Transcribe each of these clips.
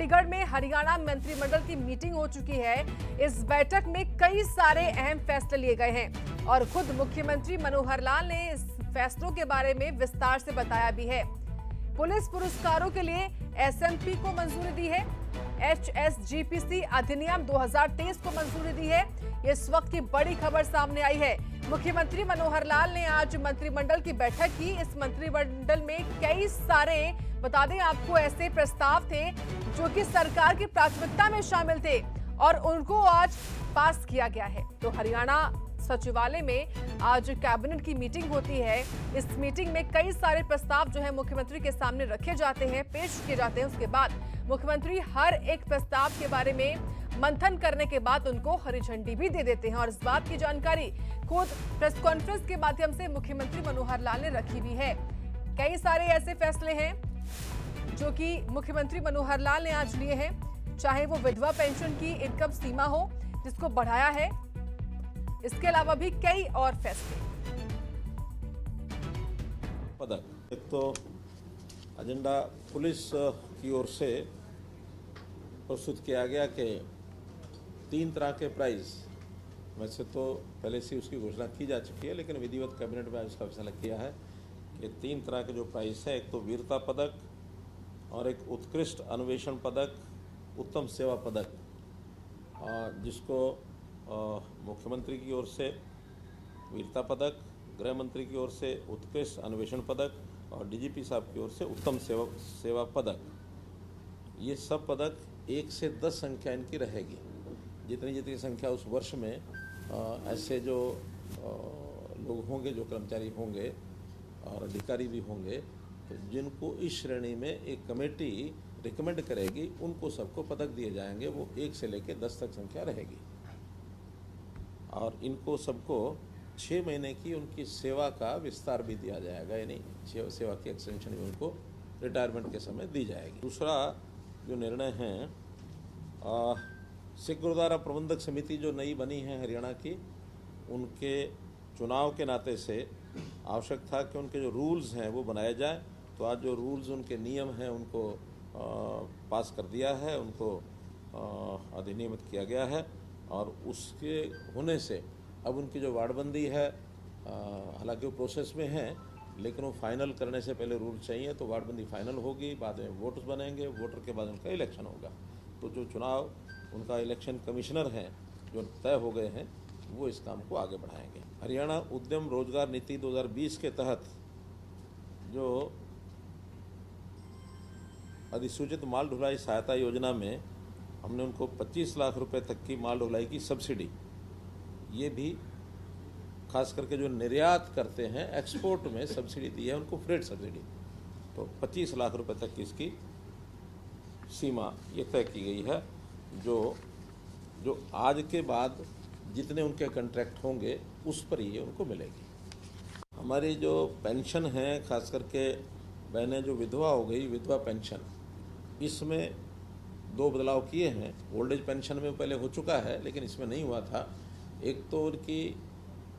चंडीगढ़ में हरियाणा मंत्रिमंडल की मीटिंग हो चुकी है। इस बैठक में कई सारे अहम फैसले लिए गए हैं और खुद मुख्यमंत्री मनोहर लाल ने इस फैसलों के बारे में विस्तार से बताया भी है। पुलिस पुरस्कारों के लिए एसएमपी को मंजूरी दी है। एचएसजीपीसी अधिनियम 2023 को मंजूरी दी है। इस वक्त की बड़ी खबर सामने आई है। मुख्यमंत्री मनोहर लाल ने आज मंत्रिमंडल की बैठक की। इस मंत्रिमंडल में कई सारे, बता दें आपको, ऐसे प्रस्ताव थे जो कि सरकार की प्राथमिकता में शामिल थे और उनको आज पास किया गया है। तो हरियाणा सचिवालय में आज कैबिनेट की मीटिंग होती है। इस मीटिंग में कई सारे प्रस्ताव जो है मुख्यमंत्री के सामने रखे जाते हैं, पेश किए जाते हैं। उसके बाद मुख्यमंत्री हर एक प्रस्ताव के बारे में मंथन करने के बाद उनको हरी झंडी भी दे देते हैं और इस बात की जानकारी खुद प्रेस कॉन्फ्रेंस के माध्यम से मुख्यमंत्री मनोहर लाल ने रखी भी है। कई सारे ऐसे फैसले हैं जो कि मुख्यमंत्री मनोहर लाल ने आज लिए हैं, चाहे वो विधवा पेंशन की इनकम सीमा हो जिसको बढ़ाया है, इसके अलावा भी कई और फैसले। एक तो एजेंडा पुलिस की ओर से प्रस्तुत किया गया कि 3 तरह के प्राइज, वैसे तो पहले से उसकी घोषणा की जा चुकी है, लेकिन विधिवत कैबिनेट में उसका फैसला किया है कि 3 तरह के जो प्राइज है, एक तो वीरता पदक और एक उत्कृष्ट अन्वेषण पदक, उत्तम सेवा पदक, जिसको मुख्यमंत्री की ओर से वीरता पदक, गृह मंत्री की ओर से उत्कृष्ट अन्वेषण पदक और डीजीपी साहब की ओर से उत्तम सेवा पदक। ये सब पदक 1 से 10 संख्या इनकी रहेगी। जितनी जितनी संख्या उस वर्ष में ऐसे जो लोग होंगे, जो कर्मचारी होंगे और अधिकारी भी होंगे, तो जिनको इस श्रेणी में एक कमेटी रिकमेंड करेगी, उनको सबको पदक दिए जाएंगे। वो 1 से लेकर 10 तक संख्या रहेगी और इनको सबको 6 महीने की उनकी सेवा का विस्तार भी दिया जाएगा, यानी सेवा की एक्सटेंशन भी उनको रिटायरमेंट के समय दी जाएगी। दूसरा जो निर्णय है, सिख गुरुद्वारा प्रबंधक समिति जो नई बनी है हरियाणा की, उनके चुनाव के नाते से आवश्यक था कि उनके जो रूल्स हैं वो बनाए जाए। तो आज जो रूल्स, उनके नियम हैं, उनको पास कर दिया है, उनको अधिनियमित किया गया है और उसके होने से अब उनकी जो वार्डबंदी है, हालांकि वो प्रोसेस में है, लेकिन वो फाइनल करने से पहले रूल चाहिए। तो वार्डबंदी फाइनल होगी, बाद में वोट्स बनेंगे, वोटर के बाद उनका इलेक्शन होगा। तो जो चुनाव उनका इलेक्शन कमिश्नर हैं जो तय हो गए हैं, वो इस काम को आगे बढ़ाएंगे। हरियाणा उद्यम रोजगार नीति 2020 के तहत जो अधिसूचित माल ढुलाई सहायता योजना में हमने उनको 25 लाख रुपए तक की माल ढुलाई की सब्सिडी, ये भी खास करके जो निर्यात करते हैं, एक्सपोर्ट में सब्सिडी दी है उनको, फ्रेट सब्सिडी। तो 25 लाख रुपए तक की इसकी सीमा ये तय की गई है। जो आज के बाद जितने उनके कॉन्ट्रैक्ट होंगे उस पर ये उनको मिलेगी। हमारी जो पेंशन है, खास करके बहनें जो विधवा हो गई, विधवा पेंशन, इसमें 2 बदलाव किए हैं। ओल्ड एज पेंशन में पहले हो चुका है, लेकिन इसमें नहीं हुआ था। एक तो उनकी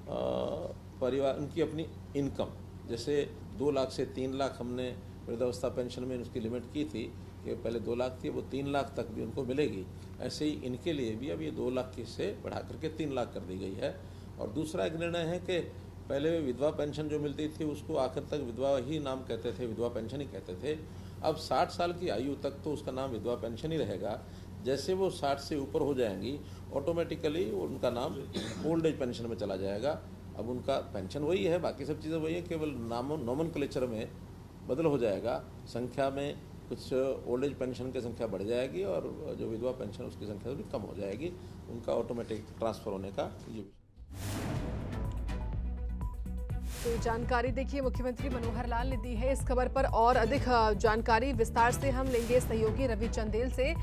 परिवार, उनकी अपनी इनकम, जैसे 2 लाख से 3 लाख हमने वृद्धावस्था पेंशन में उसकी लिमिट की थी कि पहले 2 लाख थी, वो 3 लाख तक भी उनको मिलेगी। ऐसे ही इनके लिए भी अब ये 2 लाख की से बढ़ा करके 3 लाख कर दी गई है। और दूसरा एक निर्णय है कि पहले विधवा पेंशन जो मिलती थी उसको आखिर तक विधवा ही नाम कहते थे, विधवा पेंशन ही कहते थे। अब 60 साल की आयु तक तो उसका नाम विधवा पेंशन ही रहेगा। जैसे वो 60 से ऊपर हो जाएंगी, ऑटोमेटिकली उनका नाम ओल्ड एज पेंशन में चला जाएगा। अब उनका पेंशन वही है, बाकी सब चीज़ें वही है, केवल नॉमेनक्लेचर में बदल हो जाएगा। संख्या में कुछ ओल्ड एज पेंशन की संख्या बढ़ जाएगी और जो विधवा पेंशन उसकी संख्या भी कम हो जाएगी। उनका ऑटोमेटिक ट्रांसफ़र होने का ये। तो जानकारी देखिए मुख्यमंत्री मनोहर लाल ने दी है। इस खबर पर और अधिक जानकारी विस्तार से हम लेंगे सहयोगी रवि चंदेल से।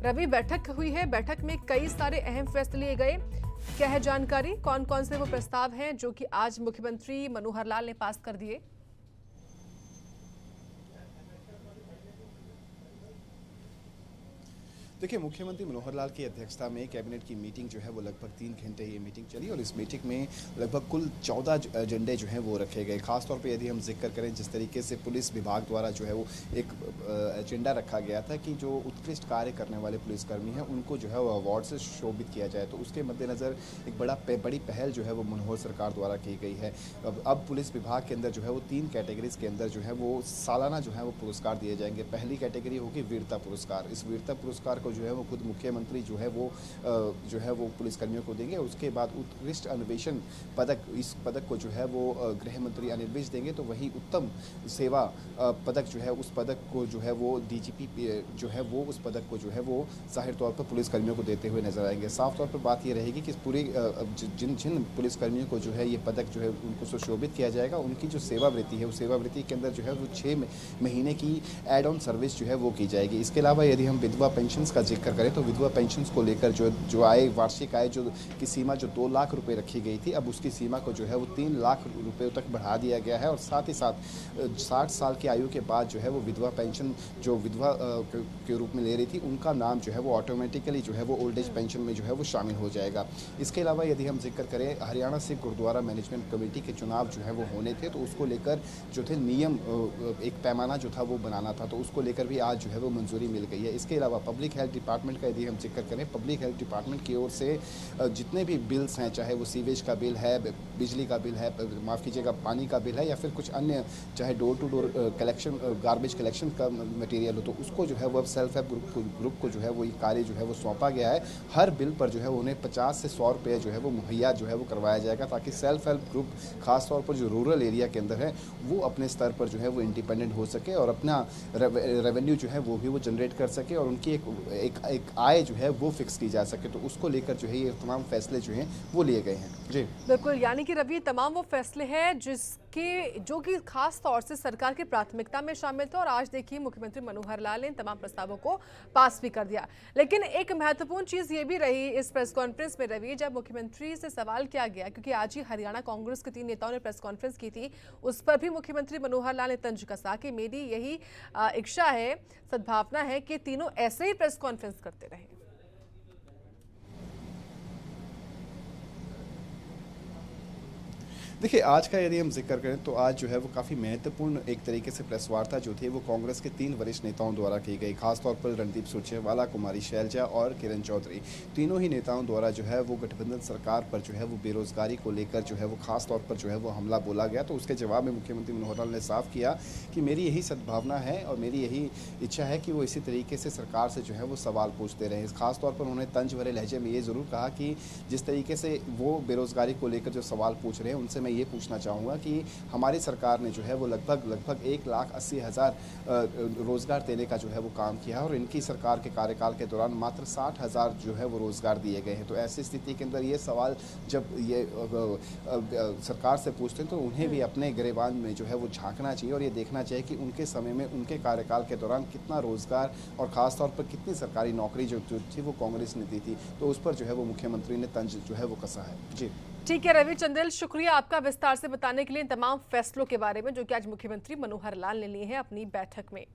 रवि, बैठक हुई है, बैठक में कई सारे अहम फैसले लिए गए, क्या है जानकारी? कौन कौन से वो प्रस्ताव हैं जो कि आज मुख्यमंत्री मनोहर लाल ने पास कर दिए? देखिए, मुख्यमंत्री मनोहर लाल की अध्यक्षता में कैबिनेट की मीटिंग जो है वो लगभग 3 घंटे ये मीटिंग चली और इस मीटिंग में लगभग कुल 14 एजेंडे जो हैं वो रखे गए। खासतौर पे यदि हम जिक्र करें जिस तरीके से पुलिस विभाग द्वारा जो है वो एक एजेंडा रखा गया था कि जो उत्कृष्ट कार्य करने वाले पुलिसकर्मी हैं उनको जो है वो अवार्ड से शोभित किया जाए, तो उसके मद्देनज़र एक बड़ी पहल जो है वो मनोहर सरकार द्वारा की गई है। अब पुलिस विभाग के अंदर जो है वो 3 कैटेगरीज के अंदर जो है वो सालाना जो है वो पुरस्कार दिए जाएंगे। पहली कैटेगरी होगी वीरता पुरस्कार। इस वीरता पुरस्कार को जो है वो खुद मुख्यमंत्री जो है वो पुलिसकर्मियों को देंगे। उसके बाद उत्कृष्ट अन्वेषण पदक, इस पदक को जो है वो गृह मंत्री अनिल विज देंगे। तो वही उत्तम सेवा पदक जो है उस पदक को जो है वो डीजीपी जो है वो उस पदक को जो है वो जाहिर तौर पर पुलिसकर्मियों को देते हुए नजर आएंगे। साफ तौर पर बात ये रहेगी कि पूरी जिन पुलिसकर्मियों को जो है ये पदक जो है उनको सुशोभित किया जाएगा, उनकी जो सेवावृत्ति है उस सेवावृत्ति के अंदर जो है वो 6 महीने की एड ऑन सर्विस जो है वो की जाएगी। इसके अलावा यदि हम विधवा पेंशन्स का जिक्र करें तो विधवा पेंशन्स को लेकर जो आय, वार्षिक आय जो की सीमा जो 2 लाख रुपए रखी गई थी, अब उसकी सीमा को जो है वो 3 लाख रुपए तक बढ़ा दिया गया है। और साथ ही साथ 60 साल की आयु के बाद जो है वो विधवा पेंशन जो विधवा के रूप में ले रही थी उनका नाम जो है वो ऑटोमेटिकली जो है वो ओल्ड एज पेंशन में जो है वो शामिल हो जाएगा। इसके अलावा यदि हम जिक्र करें हरियाणा सिख गुरुद्वारा मैनेजमेंट कमेटी के चुनाव जो है वो होने थे, तो उसको लेकर जो थे नियम, एक पैमाना जो था वो बनाना था, तो उसको लेकर भी आज जो है वो मंजूरी मिल गई है। इसके अलावा पब्लिक हेल्थ डिपार्टमेंट का यदि हम जिक्र करें, पब्लिक हेल्थ डिपार्टमेंट की ओर से जितने भी बिल्स हैं, चाहे वो सीवेज का बिल है, बिजली का बिल है, माफ़ कीजिएगा पानी का बिल है, या फिर कुछ अन्य चाहे door to door collection, garbage collection का मटेरियल हो, तो उसको जो है वो अब सेल्फ हेल्प ग्रुप को जो है वो ये कार्य जो है वो सौंपा गया है। हर बिल पर जो है उन्हें 50 से 100 रुपये जो है वो मुहैया जो है वो करवाया जाएगा, ताकि सेल्फ हेल्प ग्रुप खासतौर पर जो रूरल एरिया के अंदर है वो अपने स्तर पर जो है वो इंडिपेंडेंट हो सके और अपना रेवेन्यू जो है वो भी वो जनरेट कर सके और उनकी एक आय जो है वो फिक्स की जा सके। तो उसको लेकर जो है ये तमाम फैसले जो हैं वो लिए गए हैं। जी बिल्कुल, यानी कि रवि, तमाम वो फैसले हैं जो कि खास तौर से सरकार की प्राथमिकता में शामिल थे और आज देखिए मुख्यमंत्री मनोहर लाल ने इन तमाम प्रस्तावों को पास भी कर दिया। लेकिन एक महत्वपूर्ण चीज ये भी रही इस प्रेस कॉन्फ्रेंस में रवि, जब मुख्यमंत्री से सवाल किया गया, क्योंकि आज ही हरियाणा कांग्रेस के 3 नेताओं ने प्रेस कॉन्फ्रेंस की थी, उस पर भी मुख्यमंत्री मनोहर लाल ने तंज कसा कि मेरी यही इच्छा है, सद्भावना है कि तीनों ऐसे ही प्रेस कॉन्फ्रेंस करते रहे। देखिए, आज का यदि हम जिक्र करें तो आज जो है वो काफ़ी महत्वपूर्ण एक तरीके से प्रेस वार्ता जो थी वो कांग्रेस के 3 वरिष्ठ नेताओं द्वारा की गई। खासतौर पर रणदीप सुरजेवाला, कुमारी शैलजा और किरण चौधरी, तीनों ही नेताओं द्वारा जो है वो गठबंधन सरकार पर जो है वो बेरोजगारी को लेकर जो है वो खास तौर पर जो है वो हमला बोला गया। तो उसके जवाब में मुख्यमंत्री मनोहर लाल ने साफ किया कि मेरी यही सद्भावना है और मेरी यही इच्छा है कि वो इसी तरीके से सरकार से जो है वो सवाल पूछते रहे। खासतौर पर उन्होंने तंज भरे लहजे में ये ज़रूर कहा कि जिस तरीके से वो बेरोजगारी को लेकर जो सवाल पूछ रहे हैं उनसे मैं ये पूछना चाहूँगा कि हमारी सरकार ने जो है वो लगभग 1,80,000 रोज़गार देने का जो है वो काम किया है और इनकी सरकार के कार्यकाल के दौरान मात्र 60,000 जो है वो रोज़गार दिए गए हैं। तो ऐसी स्थिति के अंदर ये सवाल जब ये सरकार से पूछते हैं तो उन्हें भी अपने गिरेबान में जो है वो झांकना चाहिए और ये देखना चाहिए कि उनके समय में, उनके कार्यकाल के दौरान कितना रोज़गार और ख़ासतौर पर कितनी सरकारी नौकरी जो थी वो कांग्रेस ने दी थी। तो उस पर जो है वो मुख्यमंत्री ने तंज जो है वो कसा है। जी ठीक है रवि चंदेल, शुक्रिया आपका विस्तार से बताने के लिए इन तमाम फैसलों के बारे में जो कि आज मुख्यमंत्री मनोहर लाल ने लिए हैं अपनी बैठक में।